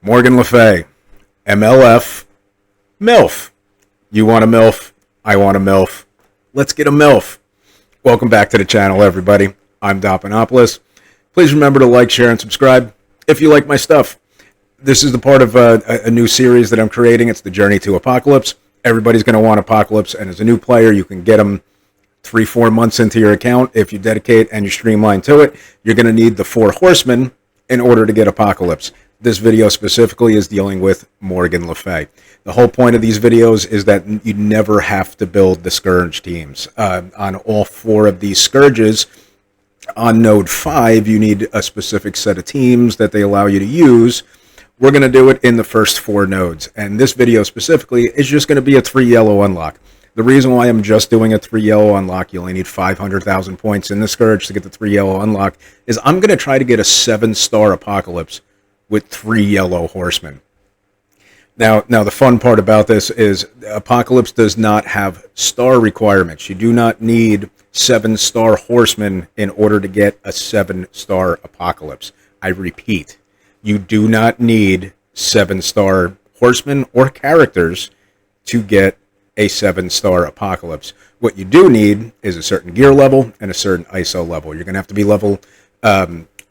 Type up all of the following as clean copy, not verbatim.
Morgan Le Fay, MLF, MILF. You want a MILF? I want a MILF. Let's get a MILF. Welcome back to the channel, everybody. I'm Dopanopoulos. Please remember to like, share, and subscribe if you like my stuff. This is the part of a new series that I'm creating. It's the Journey to Apocalypse. Everybody's going to want Apocalypse, and as a new player, you can get them 3-4 months into your account. If you dedicate and you streamline to it, you're going to need the 4 horsemen in order to get Apocalypse. This video specifically is dealing with Morgan Le Fay. The whole point of these videos is that you never have to build the Scourge teams. On all 4 of these Scourges, on Node 5, you need a specific set of teams that they allow you to use. We're going to do it in the first 4 nodes, and this video specifically is just going to be a 3 yellow unlock. The reason why I'm just doing a 3 yellow unlock, you only need 500,000 points in the Scourge to get the 3 yellow unlock, is I'm going to try to get a 7-star Apocalypse with 3 yellow horsemen. Now the fun part about this is Apocalypse does not have star requirements. You do not need 7-star horsemen in order to get a 7-star Apocalypse. I repeat, you do not need 7-star horsemen or characters to get a 7-star Apocalypse. What you do need is a certain gear level and a certain ISO level. You're going to have to be level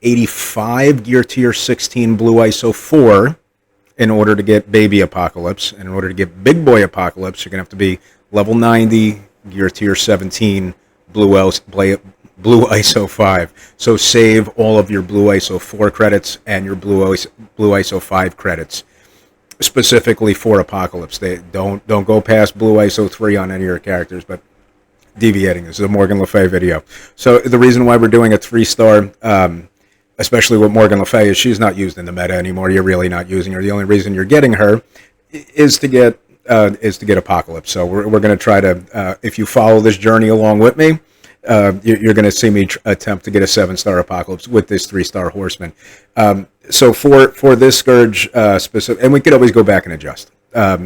85 gear tier 16 blue ISO 4 in order to get baby Apocalypse. And in order to get big boy Apocalypse, you're going to have to be level 90 gear tier 17 blue ISO 5. So save all of your blue ISO 4 credits and your blue ISO 5 credits specifically for Apocalypse. They don't go past blue ISO 3 on any of your characters, but deviating. This is a Morgan Le Fay video. So the reason why we're doing a 3-star, especially with Morgan Le Fay, is she's not used in the meta anymore. You're really not using her. The only reason you're getting her is to get Apocalypse. So we're going to try to, if you follow this journey along with me, you're going to see me attempt to get a 7-star Apocalypse with this 3-star horseman. So for this Scourge specific, and we could always go back and adjust.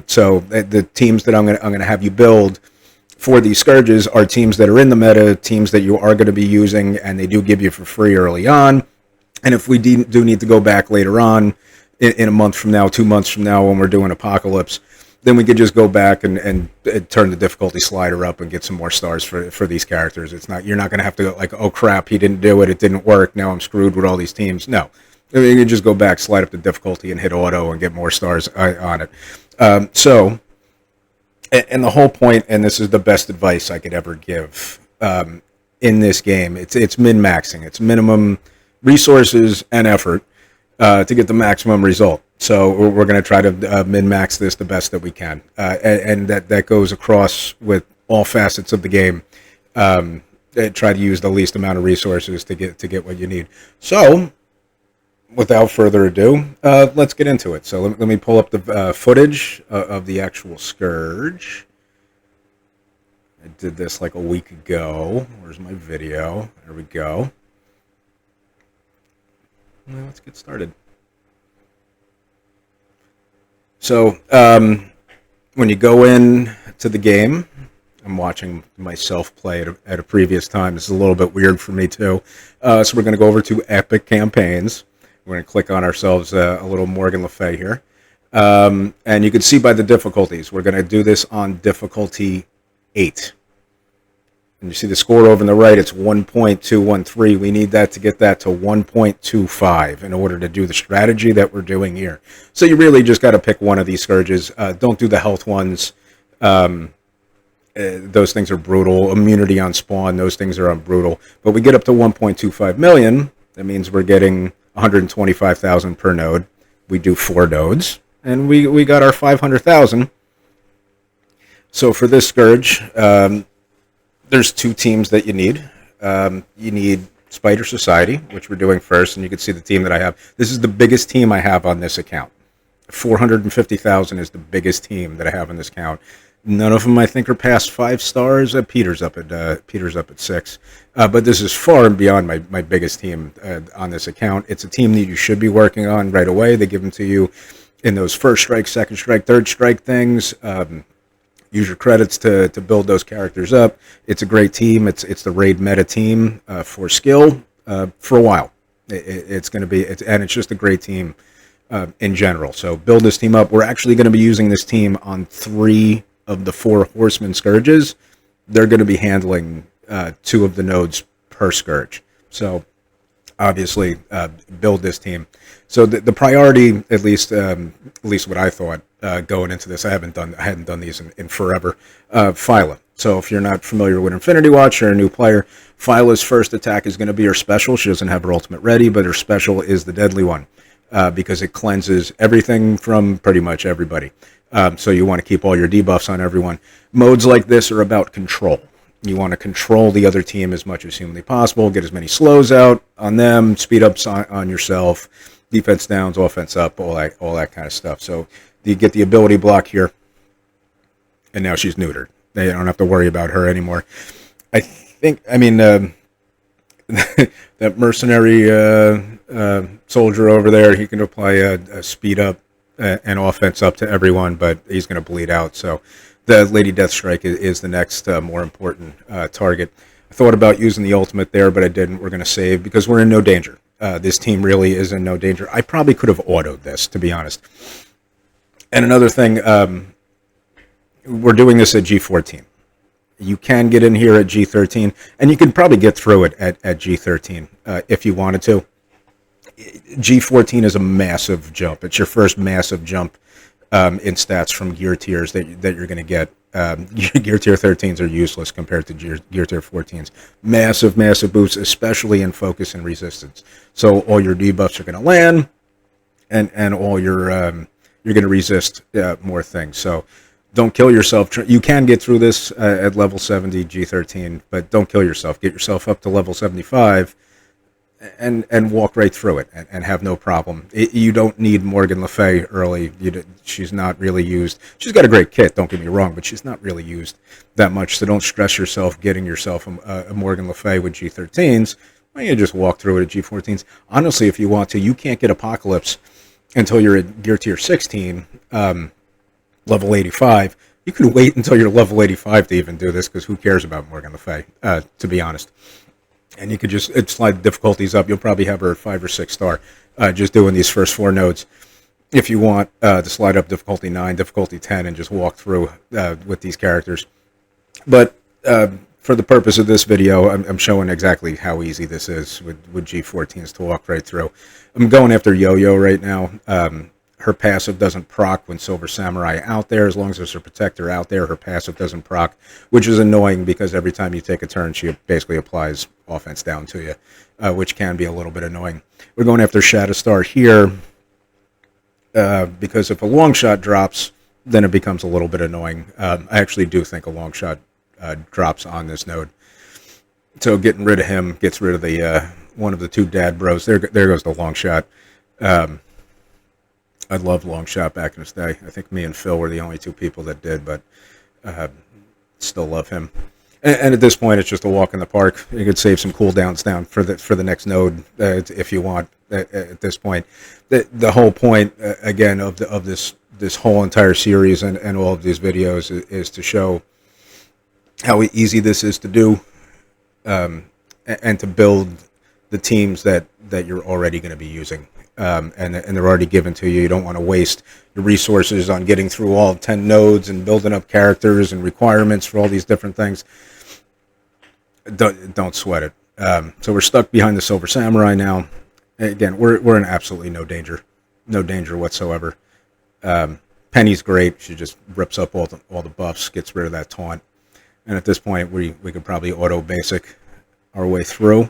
So the teams that I'm going to have you build for these Scourges are teams that are in the meta, teams that you are going to be using, and they do give you for free early on. And if we do need to go back later on, in a month from now, 2 months from now, when we're doing Apocalypse, then we could just go back and turn the difficulty slider up and get some more stars for these characters. You're not going to have to go like, oh crap, he didn't do it, it didn't work, now I'm screwed with all these teams. No, I mean, you can just go back, slide up the difficulty, and hit auto and get more stars on it. And the whole point, and this is the best advice I could ever give in this game, it's min-maxing. It's minimum resources and effort to get the maximum result. So we're going to try to min-max this the best that we can. And that goes across with all facets of the game. Try to use the least amount of resources to get what you need. So without further ado, let's get into it. So let me pull up the footage of the actual Scourge. I did this like a week ago. Where's my video? There we go. Well, let's get started. So when you go in to the game, I'm watching myself play at a previous time. This is a little bit weird for me too. So we're going to go over to Epic Campaigns. We're going to click on ourselves a little Morgan Le Fay here. And you can see by the difficulties, we're going to do this on difficulty 8. And you see the score over on the right, it's 1.213. We need that to get that to 1.25 in order to do the strategy that we're doing here. So you really just got to pick one of these Scourges. Don't do the health ones. Those things are brutal. Immunity on spawn, those things are brutal. But we get up to 1.25 million. That means we're getting 125,000 per node. We do 4 nodes, and we got our 500,000. So for this Scourge, there's 2 teams that you need. You need Spider Society, which we're doing first, and you can see the team that I have. This is the biggest team I have on this account. 450,000 is the biggest team that I have on this account. None of them, I think, are past 5 stars. Peter's up at 6. But this is far and beyond my biggest team on this account. It's a team that you should be working on right away. They give them to you in those first strike, second strike, third strike things. Use your credits to build those characters up. It's a great team. It's the raid meta team for skill for a while. It's going to be, and it's just a great team in general. So build this team up. We're actually going to be using this team on 3 of the 4 Horseman Scourges. They're going to be handling 2 of the nodes per Scourge. So obviously build this team. So the priority, at least what I thought going into this, I hadn't done these in forever. Phyla. So if you're not familiar with Infinity Watch or a new player, Phyla's first attack is going to be her special. She doesn't have her ultimate ready, but her special is the deadly one because it cleanses everything from pretty much everybody. So you want to keep all your debuffs on everyone. Modes like this are about control. You want to control the other team as much as humanly possible, get as many slows out on them, speed ups on yourself, defense downs, offense up, all that kind of stuff. So you get the ability block here, and now she's neutered. They don't have to worry about her anymore. That mercenary soldier over there, he can apply a speed up and offense up to everyone, but he's going to bleed out. So the Lady Deathstrike is the next more important target. I thought about using the ultimate there, but I didn't. We're going to save because we're in no danger. This team really is in no danger. I probably could have autoed this, to be honest. And another thing, we're doing this at G14. You can get in here at G13, and you can probably get through it at G13 if you wanted to. G14 is a massive jump. It's your first massive jump in stats from gear tiers that you're going to get. Gear tier 13s are useless compared to gear tier 14s. Massive boosts, especially in focus and resistance. So all your debuffs are going to land, and all your you're going to resist more things. So don't kill yourself. You can get through this at level 70 G13, but don't kill yourself. Get yourself up to level 75 and walk right through it and have no problem. You don't need Morgan Le Fay early. She's not really used. She's got a great kit, don't get me wrong, but she's not really used that much. So don't stress yourself getting yourself a Morgan Le Fay with G13s. Well, you just walk through it at G14s. Honestly, if you want to, you can't get Apocalypse until you're at gear tier 16, level 85. You can wait until you're level 85 to even do this, because who cares about Morgan Le Fay, to be honest. And you could just slide the difficulties up. You'll probably have her at 5 or 6 star, just doing these first 4 nodes. If you want to slide up difficulty 9, difficulty 10, and just walk through with these characters. But for the purpose of this video, I'm showing exactly how easy this is with G14s to walk right through. I'm going after Yo-Yo right now. Her passive doesn't proc when Silver Samurai out there. As long as there's a protector out there, her passive doesn't proc, which is annoying because every time you take a turn, she basically applies offense down to you, which can be a little bit annoying. We're going after Shatterstar here because if a long shot drops, then it becomes a little bit annoying. I actually do think a long shot drops on this node. So getting rid of him gets rid of the one of the 2 dad bros. There goes the long shot. I loved long shot back in his day. I think me and Phil were the only 2 people that did, but still love him. And at this point, it's just a walk in the park. You could save some cooldowns down for the next node if you want. At this point, the whole point again of this whole entire series and all of these videos is to show how easy this is to do, and to build the teams that you're already going to be using. And they're already given to you. You don't want to waste your resources on getting through all 10 nodes and building up characters and requirements for all these different things. Don't sweat it. So we're stuck behind the Silver Samurai now. Again, we're in absolutely no danger whatsoever. Penny's great. She just rips up all the buffs, gets rid of that taunt, and at this point we could probably auto basic our way through.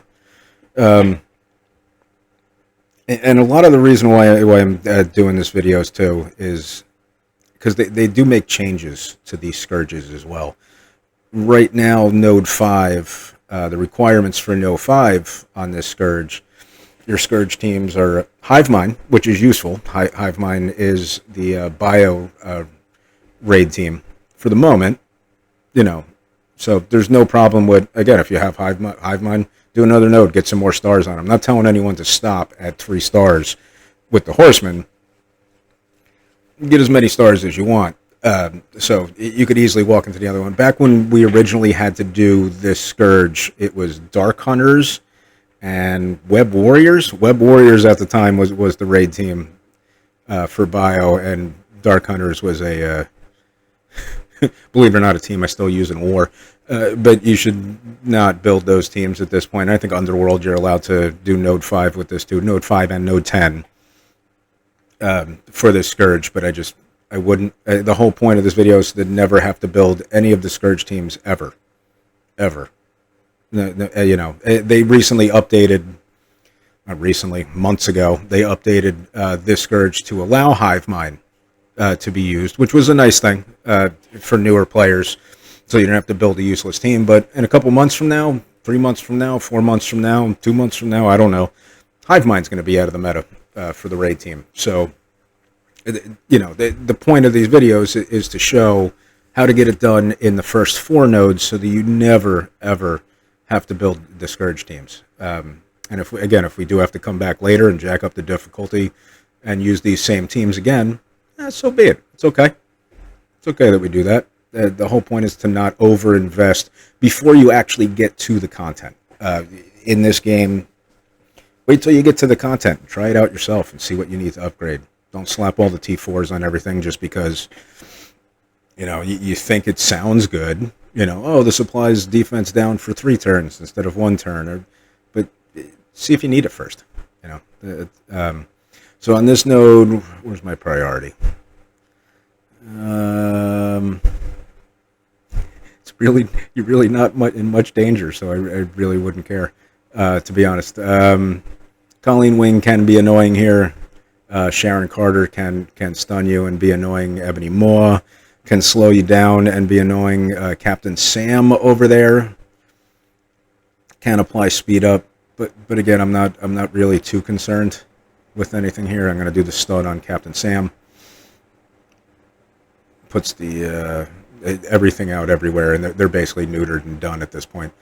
And a lot of the reason why I'm doing this videos too is because they do make changes to these Scourges as well. Right now, Node 5, the requirements for Node 5 on this Scourge, your Scourge teams are Hive Mind, which is useful. Hive Mind is the bio raid team for the moment, so there's no problem with, again, if you have Hive Mind, do another node, get some more stars on them. I'm not telling anyone to stop at 3 stars with the Horseman. Get as many stars as you want. So you could easily walk into the other one. Back when we originally had to do this Scourge, it was Dark Hunters and Web Warriors. Web Warriors at the time was the raid team for bio, and Dark Hunters was a believe it or not, a team I still use in war. But you should not build those teams at this point. I think Underworld, you're allowed to do Node 5 with this too. Node 5 and Node 10 for this Scourge. But I wouldn't. The whole point of this video is to never have to build any of the Scourge teams ever. Ever. You know, they recently updated, not recently, months ago, they updated this Scourge to allow Hivemind to be used, which was a nice thing for newer players, so you don't have to build a useless team. But in a couple months from now, 3 months from now, 4 months from now, 2 months from now, I don't know, Hivemind's going to be out of the meta for the raid team. So, you know, the point of these videos is to show how to get it done in the first 4 nodes so that you never, ever have to build the Scourge teams. And if we do have to come back later and jack up the difficulty and use these same teams again, so be it. It's okay. It's okay that we do that. The whole point is to not over-invest before you actually get to the content. In this game, wait till you get to the content. Try it out yourself and see what you need to upgrade. Don't slap all the T4s on everything just because, you know, you think it sounds good. You know, oh, this applies defense down for 3 turns instead of 1 turn. But see if you need it first. You know. So on this node, where's my priority? You're really not in much danger, so I really wouldn't care, to be honest. Colleen Wing can be annoying here. Sharon Carter can stun you and be annoying. Ebony Maw can slow you down and be annoying. Captain Sam over there can apply speed up, but again, I'm not really too concerned with anything here. I'm going to do the stun on Captain Sam. Puts the everything out everywhere, and they're basically neutered and done at this point.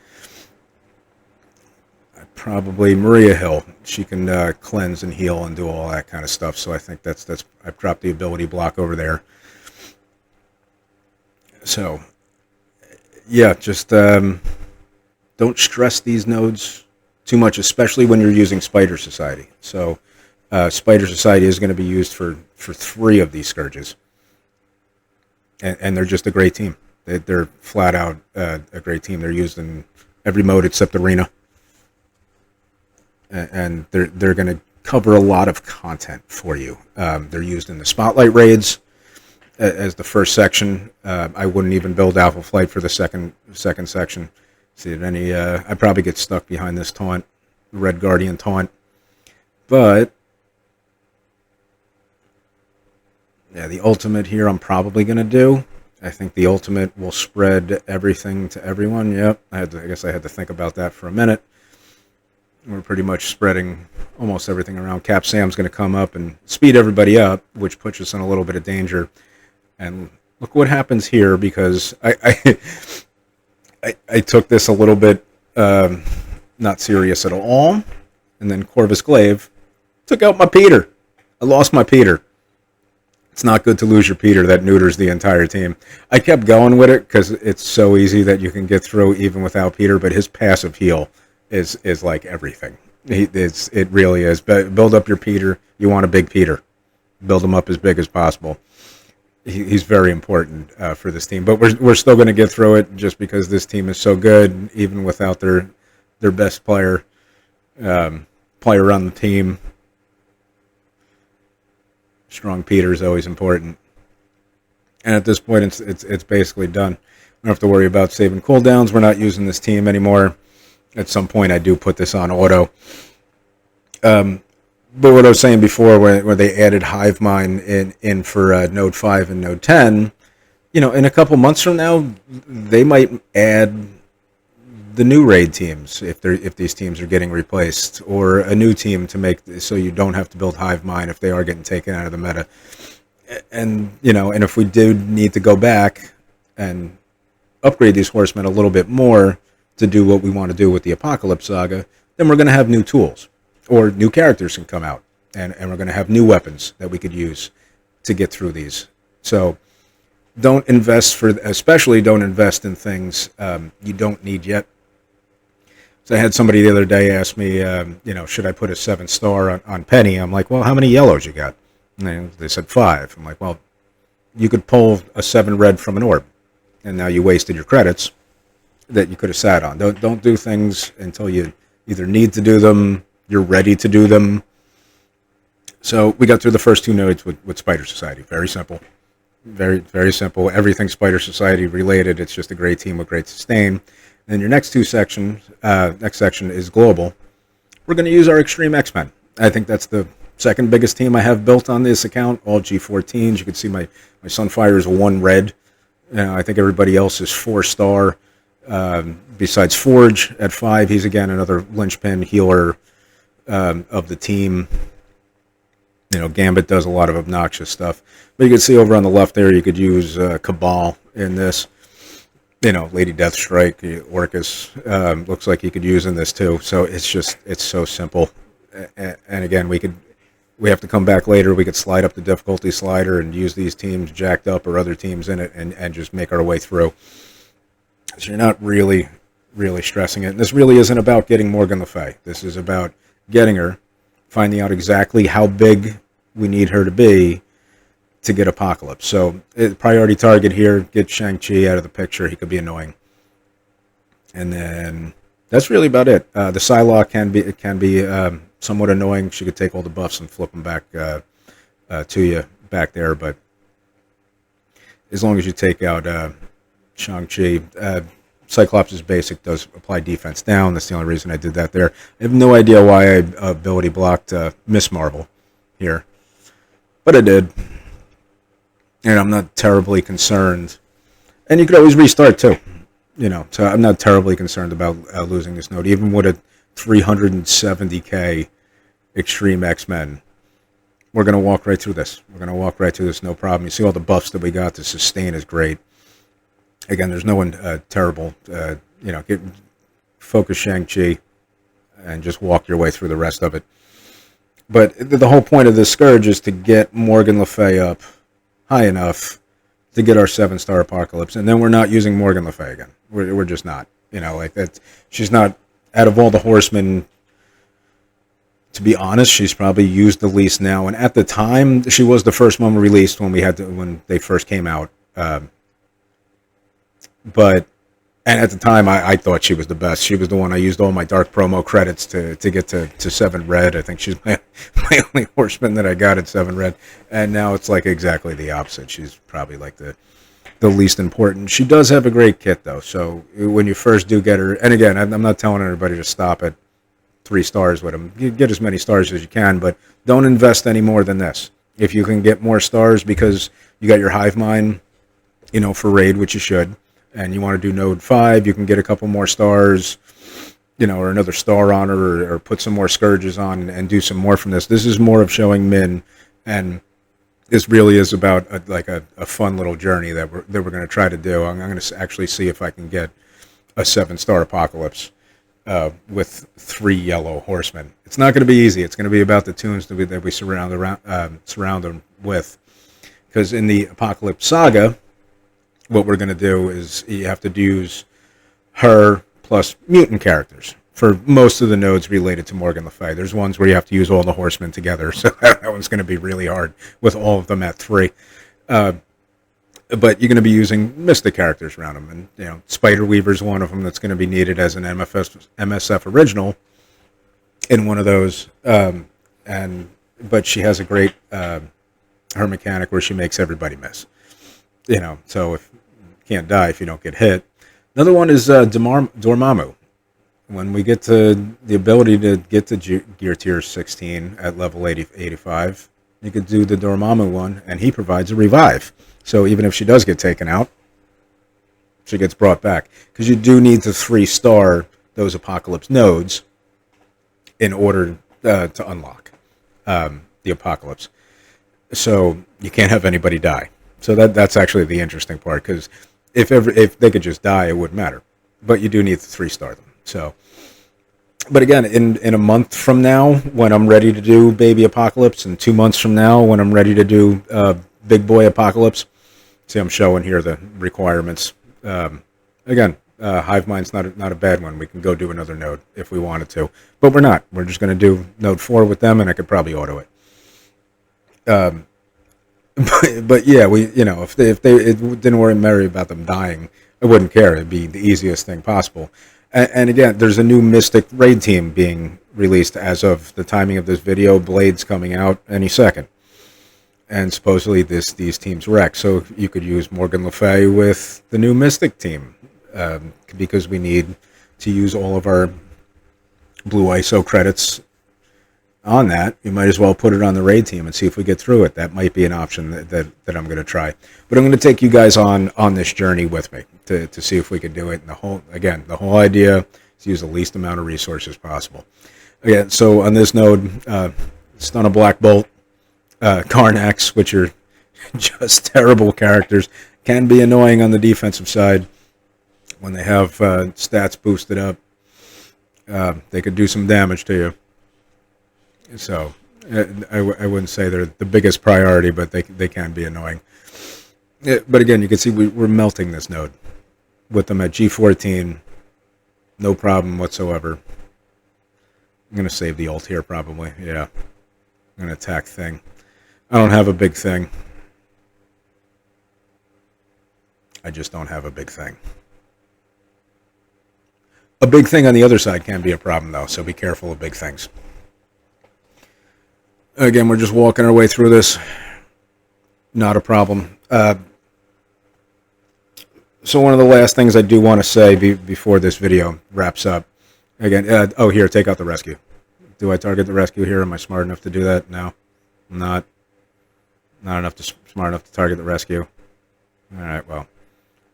Probably Maria Hill. She can cleanse and heal and do all that kind of stuff. So I think that's I've dropped the ability block over there. So yeah, just don't stress these nodes too much, especially when you're using Spider Society. So Spider Society is going to be used for 3 of these Scourges. And they're just a great team. They're flat out a great team. They're used in every mode except Arena. And they're going to cover a lot of content for you. They're used in the Spotlight raids as the first section. I wouldn't even build Alpha Flight for the second section. See if any. I'd probably get stuck behind this taunt, Red Guardian taunt. But yeah, the ultimate here I'm probably going to do. I think the ultimate will spread everything to everyone. Yep, I guess I had to think about that for a minute. We're pretty much spreading almost everything around. Cap Sam's going to come up and speed everybody up, which puts us in a little bit of danger. And look what happens here, because I took this a little bit not serious at all. And then Corvus Glaive took out my Peter. I lost my Peter. It's not good to lose your Peter. That neuters the entire team. I kept going with it because it's so easy that you can get through even without Peter, but his passive heal is like everything. It really is. Build up your Peter. You want a big Peter. Build him up as big as possible. He's very important for this team. But we're still going to get through it just because this team is so good, even without their best player on the team. Strong Peter is always important. And at this point, it's basically done. We don't have to worry about saving cooldowns. We're not using this team anymore. At some point, I do put this on auto. But what I was saying before, where they added Hivemind in for Node 5 and Node 10, you know, in a couple months from now, they might add the new raid teams if these teams are getting replaced, or a new team to make so you don't have to build Hivemind if they are getting taken out of the meta. And you know, and if we do need to go back and upgrade these horsemen a little bit more to do what we want to do with the Apocalypse Saga, then we're going to have new tools, or new characters can come out, and we're going to have new weapons that we could use to get through these. So especially don't invest in things you don't need yet. So I had somebody the other day ask me, you know, should I put a 7-star on Penny? I'm like, well, how many yellows you got? And they said 5. I'm like, well, you could pull a 7 red from an orb, and now you wasted your credits that you could have sat on. Don't do things until you either need to do them, you're ready to do them. So we got through the first 2 nodes with Spider Society. Very simple. Very, very simple. Everything Spider Society related. It's just a great team with great sustain. Then your next section is global. We're going to use our Extreme X-Men. I think that's the second biggest team I have built on this account. All G14s. You can see my Sunfire is 1 red. I think everybody else is 4-star. Besides Forge at 5, he's again another linchpin healer of the team. Gambit does a lot of obnoxious stuff. But you can see over on the left there, you could use Cabal in this. Lady Deathstrike, Orcus, looks like you could use in this too. So it's so simple. And again, we have to come back later. We could slide up the difficulty slider and use these teams jacked up or other teams in it and just make our way through. So you're not really, really stressing it. And this really isn't about getting Morgan Le Fay. This is about getting her, finding out exactly how big we need her to be to get Apocalypse. So priority target here, get Shang-Chi out of the picture. He could be annoying. And then that's really about it. The Psylocke can be somewhat annoying. She could take all the buffs and flip them back to you back there. But as long as you take out Shang-Chi, Cyclops' basic does apply defense down. That's the only reason I did that there. I have no idea why I ability blocked Miss Marvel here. But I did. And I'm not terribly concerned. And you could always restart too. So I'm not terribly concerned about losing this node. Even with a 370k Extreme X-Men, we're going to walk right through this. No problem. You see all the buffs that we got. The sustain is great. Again, there's no one terrible. Focus Shang-Chi and just walk your way through the rest of it. But the whole point of this Scourge is to get Morgan Le Fay up high enough to get our 7-star Apocalypse, and then we're not using Morgan Le Fay again. We're just not. Like that. She's not, out of all the Horsemen, to be honest, she's probably used the least now. And at the time, she was the first one released when they first came out. And at the time, I thought she was the best. She was the one I used all my dark promo credits to get to 7 red. I think she's my only Horseman that I got at 7 red. And now it's like exactly the opposite. She's probably like the least important. She does have a great kit, though. So when you first do get her, and again, I'm not telling everybody to stop at 3 stars with them. You get as many stars as you can, but don't invest any more than this. If you can get more stars because you got your Hive Mind, for raid, which you should, and you want to do node 5, you can get a couple more stars, or another star on her, or put some more Scourges on and do some more from this. This is more of showing Min, and this really is about a fun little journey that we're going to try to do. I'm going to actually see if I can get a 7-star Apocalypse with 3 yellow Horsemen. It's not going to be easy. It's going to be about the tunes that we surround them with, because in the Apocalypse Saga, what we're going to do is you have to use her plus mutant characters for most of the nodes related to Morgan Le Fay. There's ones where you have to use all the Horsemen together, so that one's going to be really hard with all of them at 3. But you're going to be using Mystic characters around them, and Spider Weaver's one of them that's going to be needed as an MSF original in one of those. But she has a great her mechanic where she makes everybody miss. So if you can't die if you don't get hit. Another one is Dormammu. When we get to the ability to get to Gear Tier 16 at level 85, you could do the Dormammu one, and he provides a revive. So even if she does get taken out, she gets brought back. Because you do need to 3-star those Apocalypse nodes in order to unlock the Apocalypse. So you can't have anybody die. So that's actually the interesting part, because if they could just die, it wouldn't matter. But you do need to 3-star them. So, but again, in a month from now, when I'm ready to do Baby Apocalypse, and 2 months from now, when I'm ready to do Big Boy Apocalypse, see, I'm showing here the requirements. Again, Hive Mind's not a bad one. We can go do another node if we wanted to, but we're not. We're just going to do node 4 with them, and I could probably auto it. But yeah, if they it didn't worry Mary about them dying, I wouldn't care. It'd be the easiest thing possible. And again, there's a new Mystic raid team being released as of the timing of this video. Blade's coming out any second, and supposedly these teams wreck. So you could use Morgan Le Fay with the new Mystic team, because we need to use all of our blue ISO credits on that. You might as well put it on the raid team and see if we get through it. That might be an option that I'm going to try. But I'm going to take you guys on this journey with me to see if we can do it. And the whole idea is to use the least amount of resources possible. Again, so on this node, Stun a Black Bolt, Karnax, which are just terrible characters, can be annoying on the defensive side when they have stats boosted up. They could do some damage to you. So I wouldn't say they're the biggest priority, but they can be annoying. But again, you can see we're melting this node with them at G14. No problem whatsoever. I'm going to save the ult here probably. Yeah. I'm going to attack thing. I don't have a big thing. I just don't have a big thing. A big thing on the other side can be a problem, though, so be careful of big things. Again, we're just walking our way through this. Not a problem. So one of the last things I do want to say before this video wraps up. Again, here, take out the rescue. Do I target the rescue here? Am I smart enough to do that? No, I'm not. Not smart enough to target the rescue. All right, well,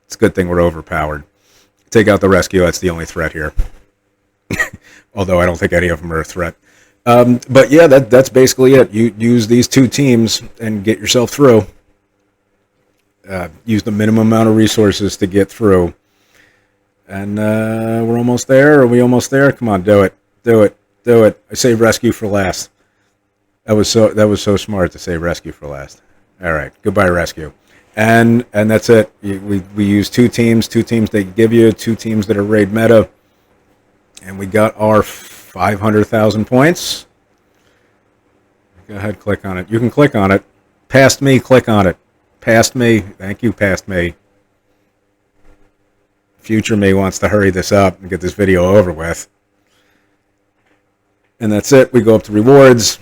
it's a good thing we're overpowered. Take out the rescue. That's the only threat here. Although I don't think any of them are a threat. But yeah, that's basically it. You use these two teams and get yourself through. Use the minimum amount of resources to get through. And we're almost there. Are we almost there? Come on, do it. Do it. Do it. I saved rescue for last. That was so smart to save rescue for last. All right. Goodbye, rescue. And that's it. We use two teams they give you, two teams that are raid meta. And we got our 500,000 points. Go ahead, click on it. You can click on it. Past me, click on it. Past me. Thank you, past me. Future me wants to hurry this up and get this video over with. And that's it. We go up to rewards.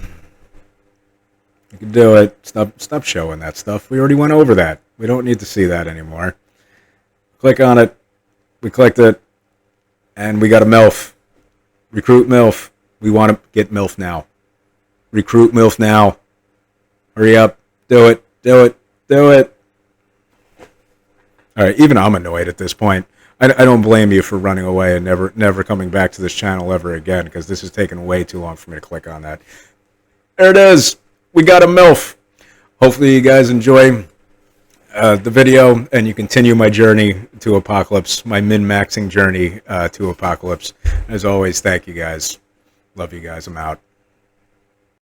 You can do it. Stop showing that stuff. We already went over that. We don't need to see that anymore. Click on it. We clicked it. And we got a MILF. Recruit MILF. We want to get MILF now. Recruit MILF now. Hurry up. Do it. Do it. Do it. All right. Even I'm annoyed at this point. I don't blame you for running away and never coming back to this channel ever again, because this has taken way too long for me to click on that. There it is. We got a MILF. Hopefully you guys enjoy the video and you continue my journey to Apocalypse, my min-maxing journey to Apocalypse. As always, thank you guys. Love you guys. I'm out.